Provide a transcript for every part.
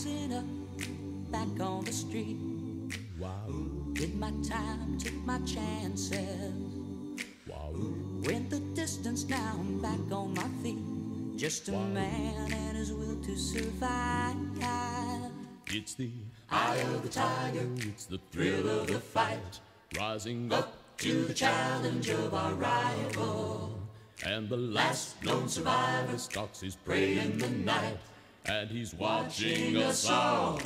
rising up, back on the street. Wow, Did my time, took my chances. wow, Went the distance, now I'm back on my feet. Just a man and his will to survive. it's the Eye of the tiger, it's the thrill of the fight. rising up, To the challenge of our rival. and the last Lone survivor stalks his prey prey in the night, and he's watching watching us us all.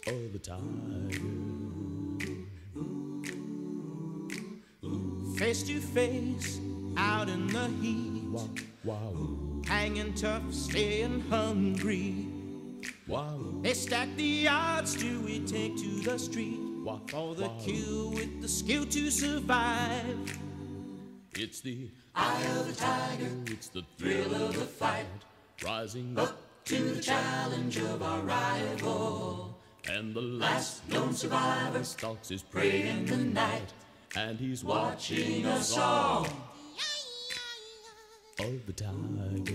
Oh, the tiger. Face to face, out in the heat, Wow, wow, hanging tough, staying hungry. wow, They stack the odds, do we take to the street wow, for the wow. kill with the skill to survive? It's the Eye of the tiger, it's the thrill of the fight. rising up, To the challenge of our rival. and the last Lone survivor stalks his prey prey in the night, and he's watching us all. Oh, the tiger.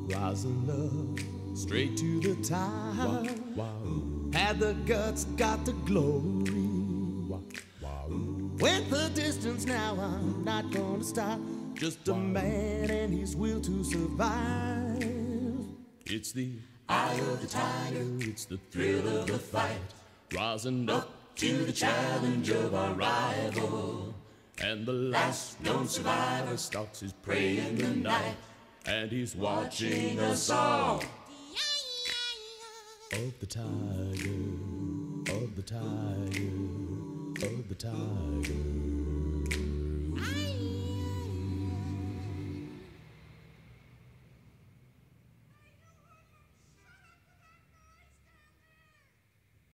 Rising up, Straight to the top, wow, had the guts, got the glory. wow, wow, Went the distance, now I'm not gonna stop. Just a man and his will to survive. it's the Eye of the tiger, it's the thrill of the fight. rising up, To the challenge of our rival. and the last Lone survivor stalks his prey prey in the night, and he's watching watching us all. of the tiger, of the tiger, of the tiger.